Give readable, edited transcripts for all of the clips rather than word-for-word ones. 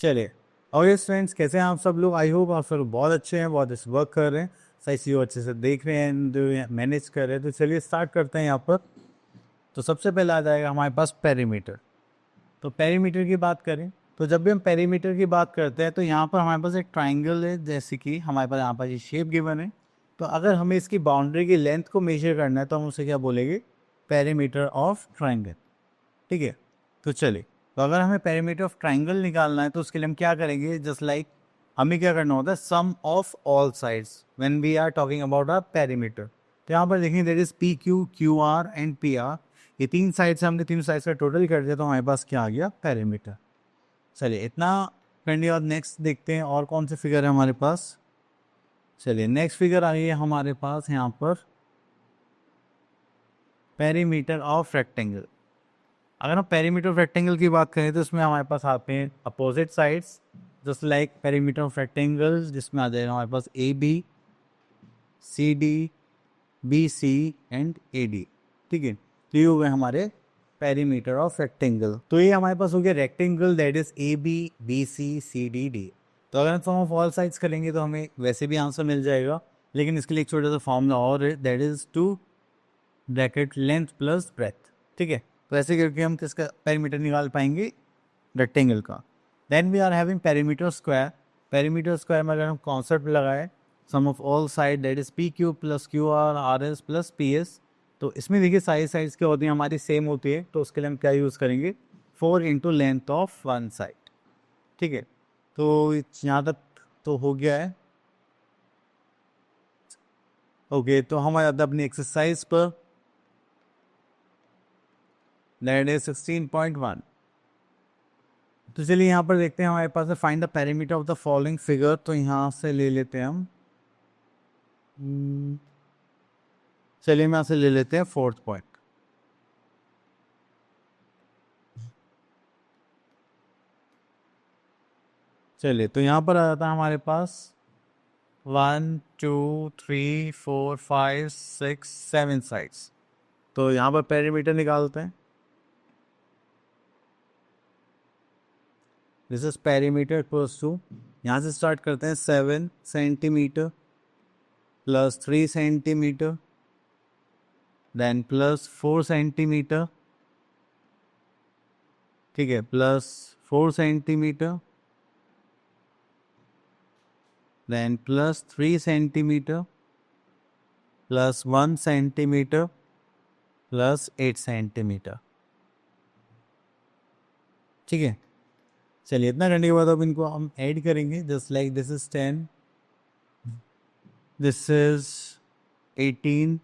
चलिए और फ्रेंड्स, कैसे हैं आप सब लोग? आई होप आप सब बहुत अच्छे हैं, बहुत अच्छे वर्क कर रहे हैं, सही चीज़ अच्छे से देख रहे हैं, मैनेज कर रहे हैं। तो चलिए स्टार्ट करते हैं यहाँ पर। तो सबसे पहले आ जाएगा हमारे पास पेरीमीटर। तो पेरीमीटर की बात करें तो जब भी हम पेरीमीटर की बात करते हैं तो यहाँ पर हमारे पास एक ट्राइंगल है, जैसे कि हमारे पास यहाँ पर ये शेप गिवन है। तो अगर हमें इसकी बाउंड्री की लेंथ को मेजर करना है तो हम उसे क्या बोलेंगे? Perimeter of triangle. ठीक है, तो चलिए, तो अगर हमें पेरीमीटर ऑफ ट्राइंगल निकालना है तो उसके लिए हम क्या करेंगे? जस्ट लाइक हमें क्या करना होता है? Sum of all sides when we are talking about a perimeter. तो यहाँ पर देखेंगे that is P Q, Q R and P R. ये तीन साइड से हमने तीन साइड का टोटल कर दिया तो हमारे पास क्या आ गया? पेरीमीटर। चलिए, इतना करने के बाद नेक्स्ट देखते हैं और कौन से फिगर है हमारे पास। चलिए, नेक्स्ट फिगर आ गई है हमारे पास यहाँ पर, पेरीमीटर ऑफ रेक्टेंगल। अगर हम पेरीमीटर ऑफ रेक्टेंगल की बात करें तो इसमें हमारे पास आते हैं opposite sides, just like perimeter of rectangle, जिसमें आ जाएगा हमारे पास A B, C D, B C and A D. ठीक है, तो ये हो गए हमारे पेरीमीटर ऑफ रेक्टेंगल। तो ये हमारे पास हो गया rectangle, that is A B C C D D. तो अगर हम सम ऑफ ऑल साइड्स करेंगे तो हमें वैसे भी आंसर मिल जाएगा, लेकिन इसके लिए एक छोटा सा फॉर्मूला और है, that is to bracket length plus breadth. ठीक है, तो ऐसे करके हम किसका पेरीमीटर निकाल पाएंगे? रेक्टेंगल का। Then we are having perimeter square. Perimeter square में अगर हम कॉन्सेप्ट लगाए sum of all side, that is P Q plus Q R R S plus P S. तो इसमें देखिए सारी साइड्स क्या होती हैं हमारी? सेम होती है। तो उसके लिए हम क्या यूज़ करेंगे? 4 into length of one side. ठीक है, तो यहाँ तक तो हो गया है। ओके, तो हम आ जाते हैं अपनी एक्सरसाइज पर, दैट इज 16.1। तो चलिए यहाँ पर देखते हैं हमारे पास है find the perimeter of the following figure. तो यहाँ से ले लेते हैं हम, चलिए हम यहाँ से ले लेते हैं फोर्थ पॉइंट। चलिए, तो यहाँ पर आ जाता है हमारे पास 1 2 3 4 5 6 7 साइड्स। तो यहाँ पर पेरीमीटर निकालते हैं। This is perimeter equals to, यहाँ से स्टार्ट करते हैं 7 centimetre plus 3 centimetre, then plus 4 centimetre, ठीक है, plus 4 centimetre, then plus 3 centimetre, plus 1 centimetre, plus 8 centimetre. ठीक है, चलिए इतना करने के बाद अब इनको हम ऐड करेंगे, just like this is 10, this is 18,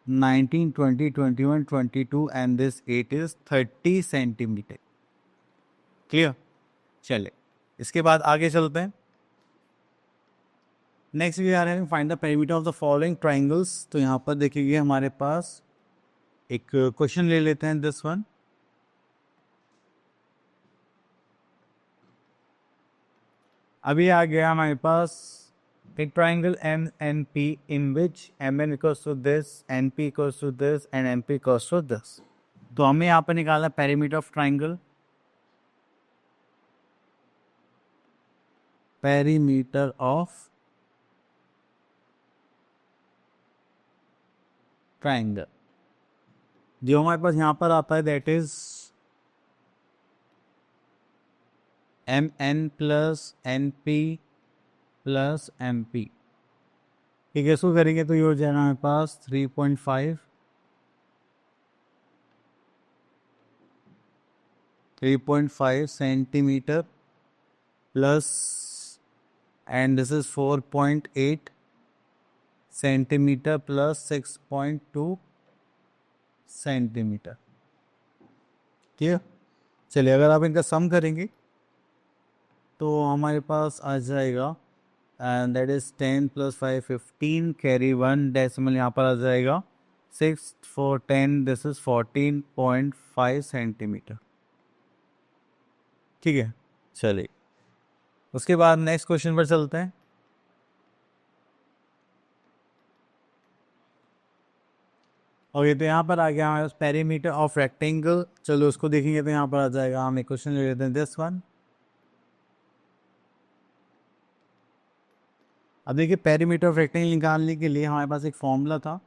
19, 20, 21, 22 and this 8 is 30 centimetre. Clear? चलिए इसके बाद आगे चलते हैं। Next we are having find the perimeter of the following triangles. तो यहाँ पर देखिए हमारे पास एक क्वेश्चन ले लेते हैं, दिस वन। अभी आ गया हमारे पास एक triangle M N P in which M N equals to this, N P equals to this and M P equals to this. तो हमें यहाँ पर निकालना perimeter of triangle, perimeter of triangle जो हमारे पास यहाँ पर आता है, that is M N plus N P plus M P. ठीक है, इसको करेंगे तो ये हो जाएगा हमारे पास 3.5, 3.5 centimetre plus and this is 4.8 centimetre plus 6.2 centimetre. ठीक है, चलिए अगर आप इनका सम करेंगे तो हमारे पास आ जाएगा, and that is 10 plus 5 15, carry 1 decimal यहाँ पर आ जाएगा, 6 4 10, दिस इज 14.5 सेंटीमीटर। ठीक है, चलिए उसके बाद नेक्स्ट क्वेश्चन पर चलते हैं। और ये तो यहाँ पर आ गया हमारे पास पेरीमीटर ऑफ रेक्टेंगल। चलो उसको देखेंगे तो यहाँ पर आ जाएगा, हम एक क्वेश्चन ले लेते हैं, दिस वन। अब देखिए पेरीमीटर ऑफ रेक्टेंगल निकालने के लिए हमारे पास एक फॉर्मूला था,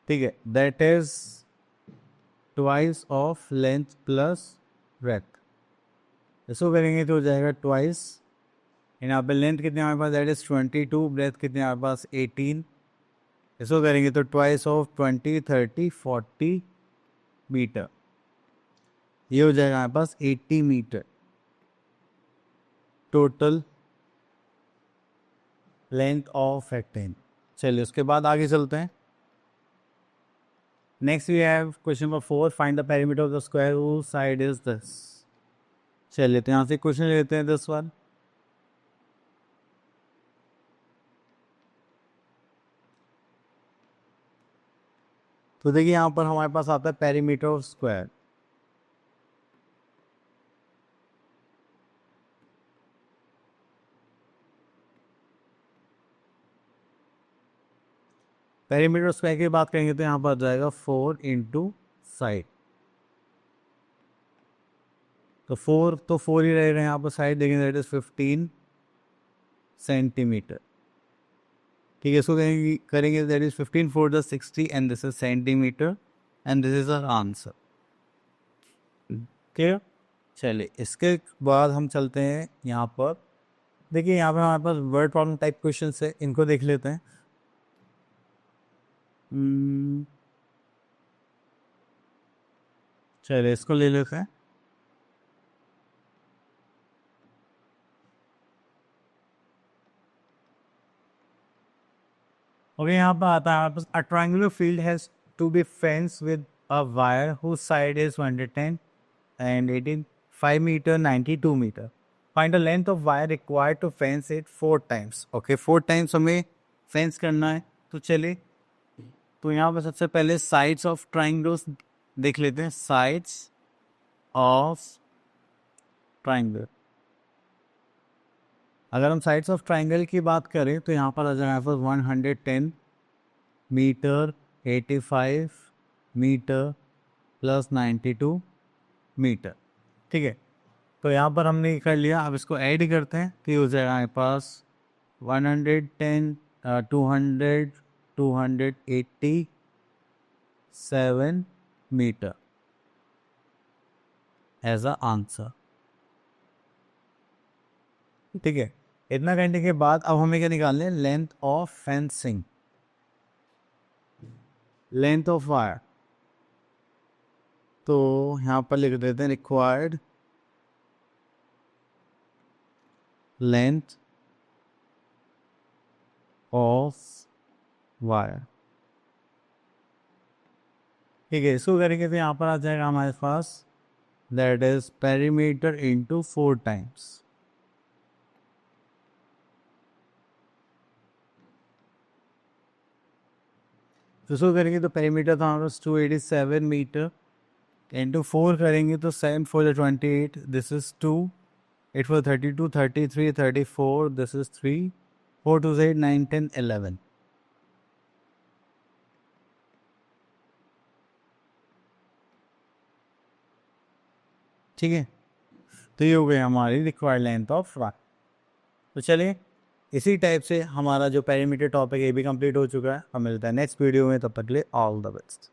ठीक है, that is twice of length plus breadth. इसको करेंगे तो हो जाएगा ट्वाइस, यहाँ पे लेंथ कितनी हमारे पास, दैट इज 22, ब्रेथ कितनी हमारे पास 18। इसको करेंगे तो ट्वाइस ऑफ 20, 30, 40 मीटर, ये हो जाएगा हमारे पास 80 metre total length of rectangle. चलिए उसके बाद आगे चलते हैं। Next we have question number 4, find the perimeter of the square whose side is this. चलिए तो यहाँ से क्वेश्चन लेते हैं दिस वन। तो देखिए यहाँ पर हमारे पास आता है perimeter of square. Perimeter square की बात करेंगे तो यहाँ पर आ जाएगा 4 इंटू साइड, तो 4 ही रह रहे हैं यहाँ पर, साइड देखेंगे दैट इज 15 सेंटीमीटर। ठीक है, इसको करेंगे that is 15 4 the 60 and this is centimetre and this is our answer. ठीक है, चलिए इसके बाद हम चलते हैं यहाँ पर। देखिए यहाँ पे हमारे पास वर्ड प्रॉब्लम टाइप क्वेश्चन है, इनको देख लेते हैं। चलिए इसको ले लेते हैं। ओके, यहाँ पर आता है हमारे पास, a triangular field has to be fence with a wire whose side is 110 and 18 5 meter 92 meter. Find the length of wire required to fence it 4 times. Okay, 4 times हमें फेंस करना है। तो चलिए, तो यहाँ पर सबसे पहले साइड्स ऑफ ट्राइंगल्स देख लेते हैं। साइड्स ऑफ ट्राइंगल, अगर हम साइड्स ऑफ ट्राइंगल की बात करें तो यहाँ पर आ जाएगा 110 मीटर, 85 मीटर प्लस 92 मीटर। ठीक है, तो यहाँ पर हमने कर लिया। अब इसको ऐड करते हैं तो ये हो जाएगा हमारे पास 110 200 287 मीटर एज अ आंसर। ठीक है, इतना करने के बाद अब हमें क्या निकालना है, length of fencing, length of wire. तो यहाँ पर लिख देते हैं रिक्वायर्ड लेंथ ऑफ वायर। ठीक है, इसको करेंगे तो यहाँ पर आ जाएगा हमारे पास that is perimeter into 4 times. तो इसको करेंगे तो पेरीमीटर था हमारे पास 287 मीटर, इंटू 4 करेंगे तो 7 4 28, दिस इज 2, 8 4 32 33 34, दिस इज 3 4 2 8 9 10 11। ठीक है, तो ये हो गई हमारी रिक्वायर्ड लेंथ ऑफ वायर। तो चलिए इसी टाइप से हमारा जो पेरीमीटर टॉपिक है ये भी कंप्लीट हो चुका है। हम मिलता है नेक्स्ट वीडियो में, तब तक के लिए ऑल द बेस्ट।